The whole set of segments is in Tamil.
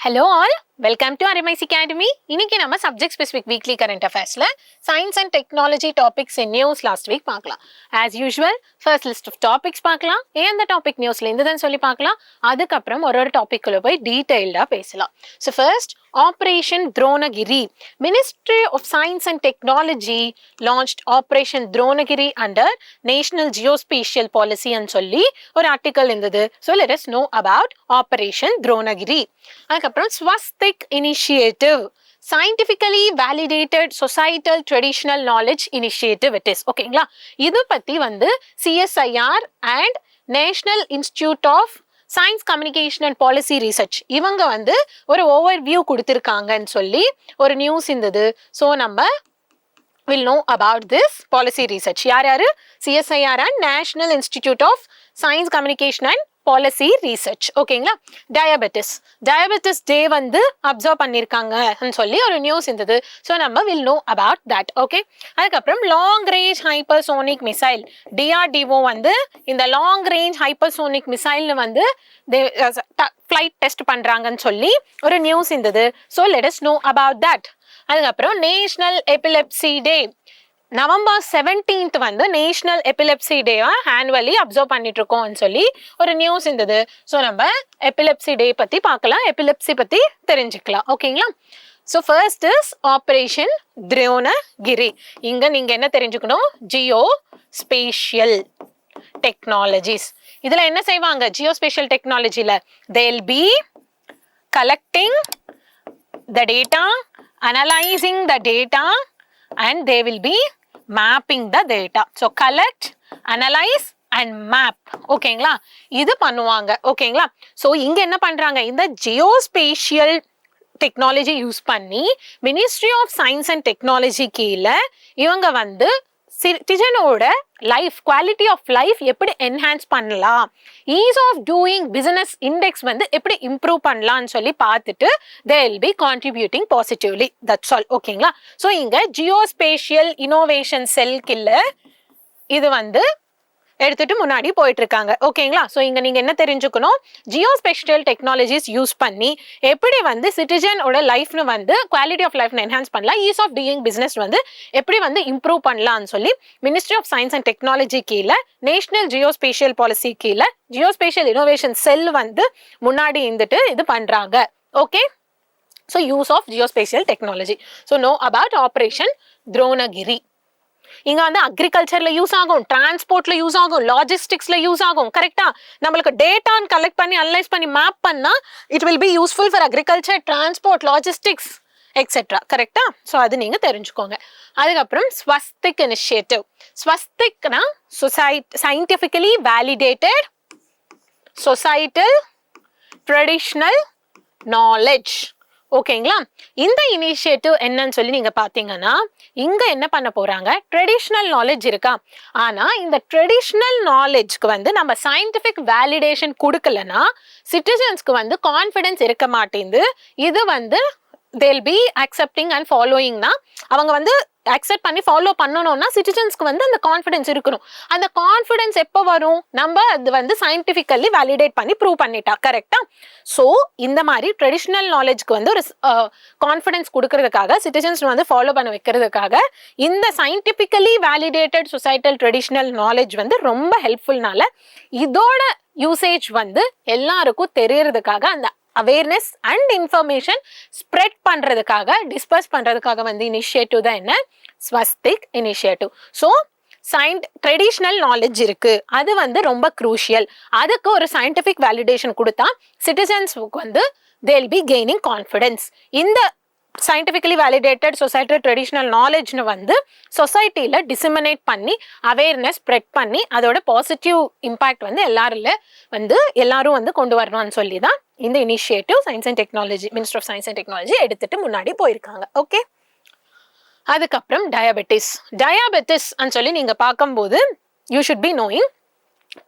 Hello all, welcome to RMIC Academy. இன்னைக்கு நம்ம subject specific weekly current affairsல science and technology topics in news last week பார்க்கலாம். As usual, first list of topics பார்க்கலாம். எந்த டாபிக் நியூஸ்ல இருந்துதான் சொல்லி பார்க்கலாம். அதுக்கப்புறம் ஒரு டாபிக்குள்ள போய் டீடைல்டா பேசலாம். So first, Operation Dronagiri. Ministry of Science and Technology launched Operation Dronagiri under National Geospatial Policy and சொல்லி ஒரு ஆர்டிக்கல் இருந்தது. So let us know about Operation Dronagiri. அதுக்கப்புறம் Swastik Initiative. Scientifically validated societal traditional knowledge initiative it is. ஓகேங்களா? இது பத்தி வந்து CSIR and National Institute of science communication and policy research இவங்க வந்து ஒரு ஓவர்வியூ கொடுத்துருக்காங்கன்னு சொல்லி ஒரு நியூஸ் இருந்தது. ஸோ நம்ம will know about this policy research. யார் CSIR and national institute of science communication and policy research. ஓகேங்களா? டயபெட்டிஸ் டே வந்து அப்சர்வ் பண்ணியிருக்காங்கன்னு சொல்லி ஒரு நியூஸ் இருந்தது. ஸோ நம்ம will know about that. Okay, அதுக்கப்புறம் long range hypersonic missile DRDO வந்து இந்த லாங் ரேஞ்ச் ஹைப்பர்சோனிக் மிசைல்னு வந்து ஃப்ளைட் டெஸ்ட் பண்றாங்கன்னு சொல்லி ஒரு நியூஸ் இருந்தது. So let us know about that. அதுக்கப்புறம் national epilepsy day November 17th வந்து நேஷனல் எபிலெப்சி டேவா ஆனுவலி அப்சர்வ் பண்ணிட்டு இருக்கோம்னு சொல்லி ஒரு நியூஸ் இருந்தது. ஸோ நம்ம எபிலெப்சி டே பத்தி பார்க்கலாம், எபிலெப்சி பத்தி தெரிஞ்சுக்கலாம். ஓகேங்களா? So first is operation Dronagiri. இங்க நீங்க என்ன தெரிஞ்சுக்கணும்? Geo spatial technologies. இதுல என்ன செய்வாங்க? ஜியோ ஸ்பேஷியல் டெக்னாலஜில they'll be collecting the data, analyzing the data and they will be mapping the data. So collect, analyze and map. ஓகேங்களா? இது பண்ணுவாங்க. ஓகேங்களா? ஸோ இங்க என்ன பண்றாங்க? இந்த ஜியோஸ்பேஷியல் டெக்னாலஜி யூஸ் பண்ணி ministry of science and technology கீழே இவங்க வந்து சிட்டிசனோட லைஃப், குவாலிட்டி ஆஃப் லைஃப் எப்படி என்ஹான்ஸ் பண்ணலாம், ease of doing business index வந்து எப்படி இம்ப்ரூவ் பண்ணலாம்னு சொல்லி பார்த்துட்டு they will be contributing positively. That's all. ஓகேங்களா? ஸோ இங்க ஜியோஸ்பேஷியல் இனோவேஷன் செல் கில்ல இது வந்து எடுத்துட்டு முன்னாடி போயிட்டு இருக்காங்க. ஓகேங்களா? ஸோ இங்க நீங்க என்ன தெரிஞ்சுக்கணும்? ஜியோஸ்பேஷியல் டெக்னாலஜிஸ் யூஸ் பண்ணி எப்படி வந்து சிட்டிசனோட லைஃப்னு வந்து குவாலிட்டி ஆஃப் லைஃப்னு என்ஹான்ஸ் பண்ணலாம், ஈஸ் ஆஃப் டூயிங் பிசினஸ் வந்து எப்படி வந்து இம்ப்ரூவ் பண்ணலாம்னு சொல்லி ministry of science and technology கீழே நேஷனல் ஜியோஸ்பேஷியல் பாலிசி கீழே ஜியோஸ்பேஷியல் இனோவேஷன் செல் வந்து முன்னாடி இருந்துட்டு இது பண்றாங்க. Okay, so use of geospatial technology. So know about operation Dronagiri. இங்க வந்து அக்ரிகல்ச்சர்ல யூஸ் ஆகும், டிரான்ஸ்போர்ட்ல யூஸ் ஆகும், லாஜிஸ்டிக்ஸ்ல யூஸ் ஆகும். கரெக்டா? நம்மளுக்கு டேட்டான்னு கலெக்ட் பண்ணி அனலைஸ் பண்ணி மேப் பண்ணா it will be useful for agriculture, transport, logistics etcetera. கரெக்டா? ஸோ அது நீங்க தெரிஞ்சுக்கோங்க. அதுக்கப்புறம் Swastik initiative. ஸ்வஸ்திக்னா scientifically validated societal traditional knowledge. ஓகேங்களா? இந்த இனிஷியேட்டிவ் என்னன்னு சொல்லி நீங்க பாத்தீங்கன்னா இங்க என்ன பண்ண போறாங்க? ட்ரெடிஷ்னல் நாலேஜ் இருக்கா, ஆனா இந்த ட்ரெடிஷ்னல் நாலேஜ்க்கு வந்து நம்ம சயின்டிபிக் வேலிடேஷன் கொடுக்கலன்னா சிட்டிசன்ஸ்க்கு வந்து கான்ஃபிடன்ஸ் இருக்க மாட்டேங்குது. இது வந்து they'll be accepting and following னா அவங்க வந்து அக்செப்ட் பண்ணி ஃபாலோ பண்ணணும்னா சிட்டிசன்ஸ்க்கு வந்து அந்த கான்ஃபிடன்ஸ் இருக்கணும். அந்த கான்ஃபிடன்ஸ் எப்போ வரும்? நம்ம அது வந்து சயின்டிஃபிக்கலி வேலிடேட் பண்ணி ப்ரூவ் பண்ணிட்டா. கரெக்டா? ஸோ இந்த மாதிரி ட்ரெடிஷ்னல் நாலேஜ்க்கு வந்து ஒரு கான்ஃபிடன்ஸ் கொடுக்கறதுக்காக, சிட்டிசன்ஸ் வந்து ஃபாலோ பண்ண வைக்கிறதுக்காக இந்த scientifically validated societal traditional knowledge வந்து ரொம்ப ஹெல்ப்ஃபுல்னால இதோட யூசேஜ் வந்து எல்லாருக்கும் தெரியறதுக்காக அந்த அவேர்னஸ் அண்ட் இன்ஃபர்மேஷன் ஸ்ப்ரெட் பண்றதுக்காக, டிஸ்பர்ஸ் பண்றதுக்காக வந்து இனிஷியேட்டிவ் தான் என்ன? Swastik initiative. So traditional knowledge இருக்கு, அது வந்து ரொம்ப குரூஷியல். அதுக்கு ஒரு சயின்டிபிக் வேலிடேஷன் கொடுத்தா சிட்டிசன்ஸ்க்கு வந்து they'll be gaining confidence. இந்த சயின்டிஃபிக்கலி வேலிடேட்டட் சொசைட்டல் ட்ரெடிஷ்னல் நாலேஜ்னு வந்து சொசைட்டியில் டிசிமினேட் பண்ணி அவேர்னஸ் ஸ்ப்ரெட் பண்ணி அதோட பாசிட்டிவ் இம்பேக்ட் வந்து எல்லாரும் வந்து கொண்டு வரணும்னு சொல்லி தான் இந்த initiative science and technology, minister of science and technology எடுத்துட்டு முன்னாடி போயிருக்காங்க. ஓகே, அதுக்கப்புறம் டயாபெட்டிஸ் சொல்லி நீங்க பார்க்கும்போது you should be knowing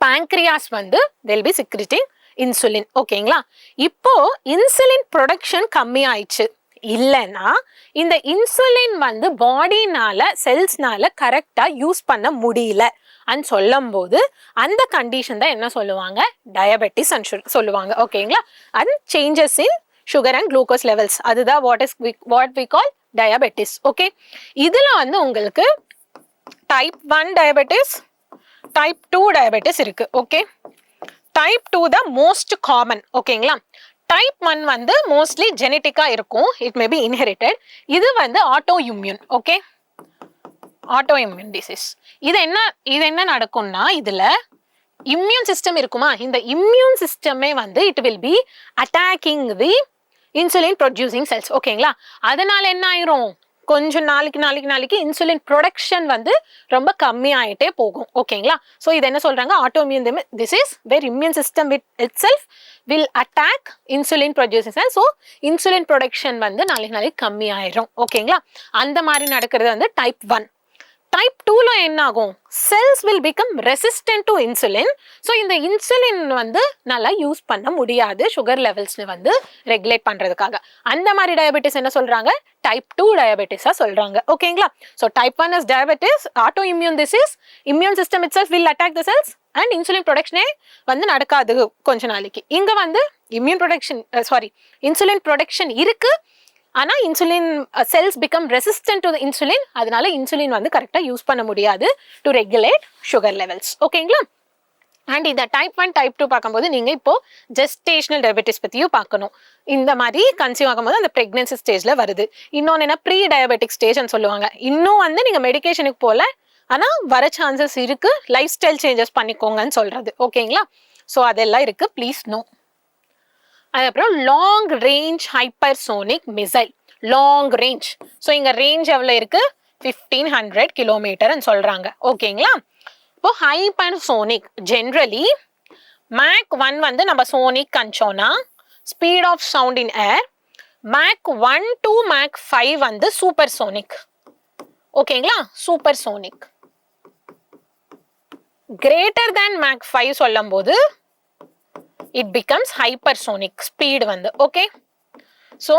pancreas வந்து they'll be secreting insulin. ஓகேங்களா? இப்போ இன்சுலின் ப்ரொடக்ஷன் கம்மி ஆயிடுச்சு இல்லைன்னா இந்த இன்சுலின் வந்து பாடினால செல்ஸ்னால கரெக்டா யூஸ் பண்ண முடியல அண்ட் சொல்லும் போது அந்த கண்டிஷன் தான் என்ன சொல்லுவாங்க? டயபெட்டிஸ் சொல்லுவாங்க. ஓகேங்களா? And changes in sugar and glucose levels. அதுதான் what we call diabetes. Okay, இதுல வந்து உங்களுக்கு type 1 diabetes, type 2 diabetes இருக்கு. Okay, type 2 the most common. ஓகேங்களா, type 1 வந்து mostly genetic-ஆ இருக்கும், it may be inherited. இது வந்து autoimmune. Okay, autoimmune disease. இது என்ன நடக்கும்னா, இதுல immune system இருக்குமா, இந்த immune system-ஏ வந்து it will be attacking the insulin producing cells. ஓகேங்களா, அதனால என்ன ஆயிரும், கொஞ்சம் நாளைக்கு இன்சுலின் ப்ரொடக்ஷன் வந்து ரொம்ப கம்மி ஆயிட்டே போகும். ஓகேங்களா, ஸோ இது என்ன சொல்றாங்க, autoimmune disease where immune system itself will attack insulin producing cells. So insulin production வந்து நாளைக்கு கம்மி ஆயிரும். ஓகேங்களா, அந்த மாதிரி நடக்கிறது வந்து டைப் 1. டைப் 2ல என்ன ஆகும், cells will become resistant to insulin. So இந்த இன்சுலின் வந்து நல்லா யூஸ் பண்ண முடியாது சுகர் லெவல்ஸ் வந்து ரெகுலேட் பண்றதுக்காக. அந்த மாதிரி டயபெட்டிஸ் என்ன சொல்றாங்க, டைப் 2 டயபெட்டிஸா சொல்றாங்க. ஓகேங்களா, so type 1 is diabetes, auto immune disease, immune system itself will attack the cells and insulin ப்ரொடக்ஷனே வந்து நடக்காது கொஞ்ச நாளைக்கு. இங்க வந்து இன்சுலின் ப்ரொடக்ஷன் இருக்கு, ஆனா insulin cells become resistant to insulin, அதனால இன்சுலின் வந்து கரெக்டா யூஸ் பண்ண முடியாது டு ரெகுலேட் சுகர் லெவல்ஸ். ஓகேங்களா, அண்ட் இந்த டைப் 1 டைப் 2 பார்க்கும்போது நீங்க இப்போ ஜெஸ்டேஷனல் டயபெட்டிஸ் பத்தியும் பார்க்கணும். இந்த மாதிரி கன்சீவ் ஆகும்போது அந்த பிரெக்னன்சி ஸ்டேஜ்ல வருது. இன்னொன்னு என்ன, ப்ரீ டயபெட்டிக் ஸ்டேஜ்னு சொல்லுவாங்க. இன்னும் வந்து நீங்க மெடிகேஷனுக்கு போல, ஆனா வர சான்சஸ் இருக்கு, லைஃப் ஸ்டைல் சேஞ்சஸ் பண்ணிக்கோங்கன்னு சொல்றது. ஓகேங்களா, ஸோ அதெல்லாம் இருக்கு, ப்ளீஸ் நோ. அதுக்கப்புறம் long range hypersonic missile. Long range, so இங்க ரேஞ்ச் எவ்வளோ இருக்கு, 1500 கிலோமீட்டர்னு சொல்றாங்க. ஓகேங்களா, இப்போ ஹைப்பர்சோனிக் ஜென்ரலி மேக் 1 வந்து நம்ம சோனிக் கன்சோனா speed of sound in air, Mach 1 to Mach 5 வந்து சூப்பர் சோனிக். ஓகேங்களா, super sonic. Greater than Mach 5 சொல்லும் போது it becomes hypersonic speed வந்து. ஓகே, ஸோ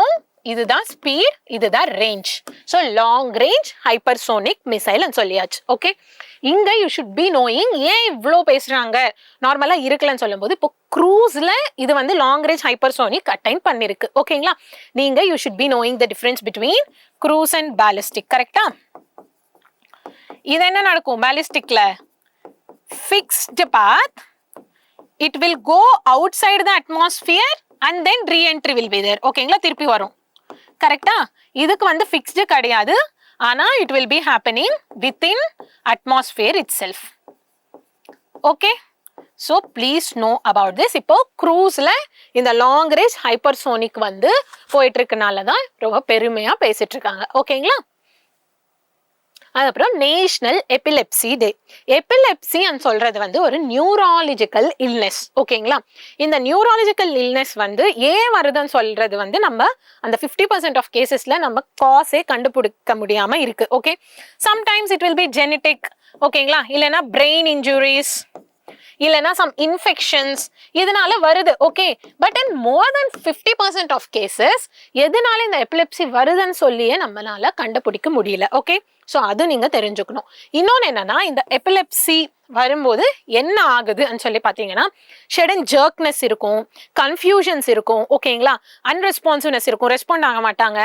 இதுதான் ஸ்பீட், இதுதான் range. So long range hypersonic மிசைல்னு சொல்லியாச்சு. ஓகே, இங்க யூ ஷுட் பி நோயிங் ஏன் இவ்வளோ பேசுறாங்க, நார்மலா இருக்கலன்னு சொல்லும் போது இப்போ க்ரூஸ்ல இது வந்து லாங் ரேஞ்ச் ஹைப்பர்சோனிக் அட்டைன் பண்ணிருக்கு. ஓகேங்களா, நீங்க you should be knowing the difference between cruise and ballistic. கரெக்டா, இது என்ன நடக்கும், பேலிஸ்டிக்ல fixed path, it will go outside the atmosphere and then re-entry will be there. ஓகேங்களா, திருப்பி வரும். கரெக்டா, இதுக்கு வந்து ஃபிக்ஸ்டு கிடையாது, ஆனா it will be happening within atmosphere itself. Okay, so please know about this. இப்போ க்ரூஸ்ல இந்த லாங் ரேஞ்ச் ஹைப்பர்சோனிக் வந்து போயிட்டு இருக்கனால தான் ரொம்ப பெருமையா பேசிட்டு இருக்காங்க. ஓகேங்களா, அதுக்கப்புறம் நேஷனல் எபிலெப்சி டே. எபிலெப்சி சொல்றது வந்து ஒரு நியூராலஜிக்கல் இல்னஸ். ஓகேங்களா, இந்த நியூராலஜிக்கல் இல்னஸ் வந்து ஏன் வருதுன்னு சொல்றது வந்து நம்ம அந்த 50% ஆஃப் கேசஸ்ல நம்ம காஸே கண்டுபிடிக்க முடியாம இருக்கு. Okay, sometimes it will be genetic. ஓகேங்களா, இல்லைன்னா பிரெயின் இன்ஜுரிஸ், இல்லைன்னா சம் இன்ஃபெக்ஷன்ஸ், இதனால வருது. Okay, but in more then 50% of cases எதனால இந்த எபிலெப்சி வருதுன்னு சொல்லியே நம்மளால கண்டுபிடிக்க முடியல. ஓகே, ஸோ அது நீங்க தெரிஞ்சுக்கணும். இன்னொன்று என்னன்னா, இந்த எபிலெப்சி வரும்போது என்ன ஆகுதுன்னு சொல்லி பார்த்தீங்கன்னா, ஷடன் ஜர்க்னஸ் இருக்கும், கன்ஃபியூஷன்ஸ் இருக்கும். ஓகேங்களா, அன்ரெஸ்பான்சிவ்னஸ் இருக்கும், ரெஸ்பாண்ட் ஆக மாட்டாங்க.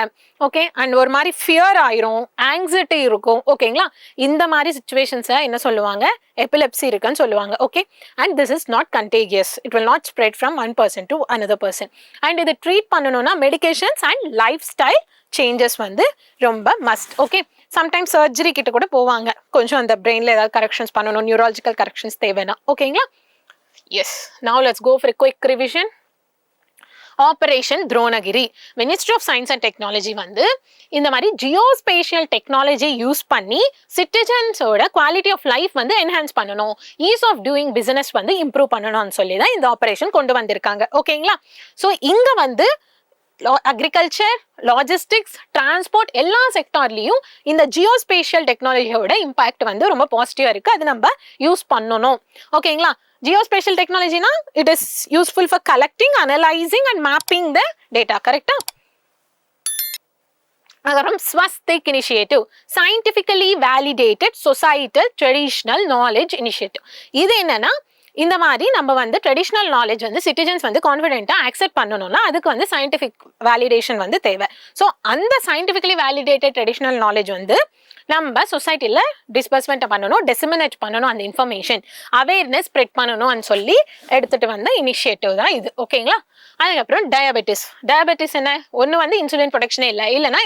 ஓகே, அண்ட் ஒரு மாதிரி ஃபியர் ஆயிரும், ஆங்ஸைட்டி இருக்கும். ஓகேங்களா, இந்த மாதிரி சுச்சுவேஷன்ஸை என்ன சொல்லுவாங்க, எபிலெப்சி இருக்குன்னு சொல்லுவாங்க. Okay, and this is not contagious, it will not spread from one person to another person. And இது ட்ரீட் பண்ணணும்னா medications and life style changes வந்து ரொம்ப மஸ்ட். ஓகே, சம்டைம்ஸ் சர்ஜரி கிட்ட கூட போவாங்க, கொஞ்சம் அந்த பிரெயின்ல ஏதாவது கரெக்ஷன்ஸ் பண்ணணும், நியூராலஜிக்கல் கரெக்ஷன்ஸ் தேவைன்னா. ஓகேங்களா, yes, now let's go for a quick revision. Operation Dronagiri. Ministry of science and technology வந்து இந்த மாதிரி ஜியோஸ்பேஷியல் டெக்னாலஜி யூஸ் பண்ணி சிட்டிசன்ஸோட குவாலிட்டி ஆஃப் லைஃப் வந்து என்ஹான்ஸ் பண்ணணும், ஈஸ் ஆஃப் டூயிங் பிசினஸ் வந்து இம்ப்ரூவ் பண்ணணும்னு சொல்லி தான் இந்த ஆபரேஷன் கொண்டு வந்திருக்காங்க. ஓகேங்களா, ஸோ இங்க வந்து அக்ரிகல்ச்சர், லாஜிஸ்டிக்ஸ், டிரான்ஸ்போர்ட் எல்லா செக்டார்லயும் இந்த ஜியோஸ்பேஷியல் டெக்னாலஜியோட இம்பாக்ட் வந்து ரொம்ப பாசிட்டிவா இருக்கு, அது நம்ம யூஸ் பண்ணணும். ஓகேங்களா, ஜியோஸ்பேஷியல் டெக்னாலஜினா it is useful for collecting, analysing and mapping the data. கரெக்டா, அதுக்கப்புறம் Swastik initiative, scientifically validated societal traditional knowledge initiative. இது என்னன்னா, இந்த மாதிரி நம்ம வந்து ட்ரெடிஷ்னல் நாலேஜ் வந்து சிட்டிசன்ஸ் வந்து கான்ஃபிடென்ட்டாக அக்செப்ட் பண்ணணும்னா அதுக்கு வந்து சயின்டிஃபிக் வேலிடேஷன் வந்து தேவை. ஸோ அந்த சயின்டிஃபிகலி வேலிடேட்டட் ட்ரெடிஷ்னல் நாலேஜ் வந்து நம்ம சொசைட்டியில் டிஸ்பர்ஸ்மெண்ட் பண்ணணும், டெசிமினேட் பண்ணணும், அந்த இன்ஃபர்மேஷன் அவேர்னஸ் ஸ்ப்ரெட் பண்ணணும்னு சொல்லி எடுத்துகிட்டு வந்த இனிஷியேட்டிவ் தான் இது. ஓகேங்களா? அதுக்கப்புறம் டயபெட்டிஸ் என்ன, ஒன்று வந்து இன்சுலின் ப்ரொடக்ஷனே இல்லைன்னா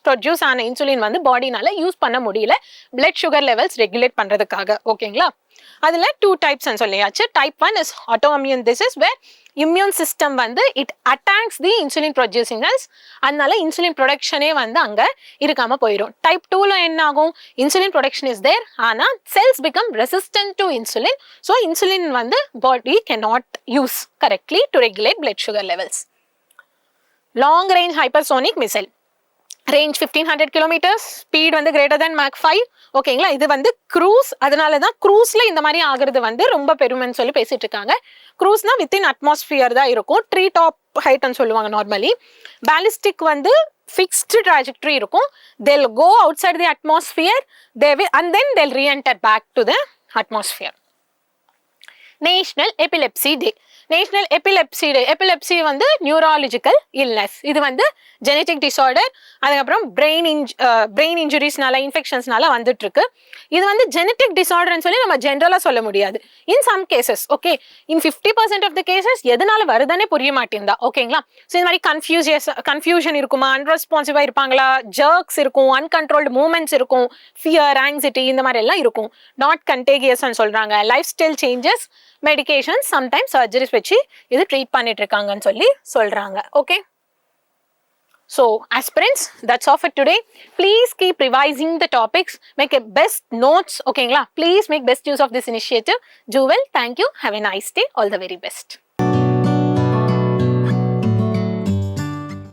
ப்ரொடியூஸ் ஆன இன்சுலின் வந்து பாடினால யூஸ் பண்ண முடியல பிளட் சுகர் லெவல்ஸ் ரெகுலேட் பண்ணுறதுக்காக. ஓகேங்களா? அதில் 2 டைப்ஸ் சொல்லியாச்சு. Type 1 is autoimmune disease where immune system வந்து it attacks the insulin producing cells, அதனால இன்சுலின் ப்ரொடக்ஷனே வந்து அங்கே இருக்காமல் போயிடும். டைப் 2ல என்ன ஆகும், இன்சுலின் ப்ரொடக்ஷன் இஸ் தேர் ஆனால் cells become resistant to insulin. So insulin வந்து body cannot use correctly to regulate blood sugar levels. Long range hypersonic missile, range 1500 kilometres, speed வந்து கிரேட்டர் தென் மாக் 5. ஓகேங்களா? இது வந்து க்ரூஸ், அதனால தான் க்ரூஸ்ல இந்த மாதிரி ஆகுறது வந்து ரொம்ப பெருமைன்னு சொல்லி பேசிட்டு இருக்காங்க. க்ரூஸ்னா வித்தின் அட்மாஸ்பியர் தான் இருக்கும், ட்ரீ டாப் ஹைட்னு சொல்லுவாங்க நார்மலி. பேலிஸ்டிக் வந்து ஃபிக்ஸ்டு ட்ராஜெக்டரி இருக்கும். they'll go outside the atmosphere, they will and then they'll re-enter back to the atmosphere. National epilepsy day. National epilepsy day, epilepsy வந்து நியூராலஜிக்கல் இல்னஸ், இது வந்து ஜெனட்டிக் டிசார்டர், அதுக்கப்புறம் பிரெயின் இன்ஜுரிஸ்னால இன்ஃபெக்ஷன்ஸ்னால வந்துட்டு இருக்கு. இது வந்து ஜெனட்டிக் டிசார்டர்னு சொல்லி நம்ம ஜென்ரலாக சொல்ல முடியாது. In some cases, okay, in 50% of the cases எதனால வருதுன்னே புரிய மாட்டேங்குதா. ஓகேங்களா? ஸோ இந்த மாதிரி கன்ஃபியூஷன் இருக்குமா, அன்ரெஸ்பான்சிவாக இருப்பாங்களா, ஜர்க்ஸ் இருக்கும், அன்கண்ட்ரோல்டு மூமெண்ட்ஸ் இருக்கும், ஃபியர், ஆங்ஸைட்டி, இந்த மாதிரி எல்லாம் இருக்கும். நாட் கண்டேகியஸ்ன்னு சொல்றாங்க. Life style changes, medication, sometimes surgeries வச்சு இது ட்ரீட் பண்ணிட்டு இருக்காங்கன்னு சொல்லி சொல்றாங்க. Okay, so aspirants, that's all for today. Please keep revising the topics, make a best notes. Okay, please make best use of this initiative. Do well. Thank you. Have a nice day. All the very best.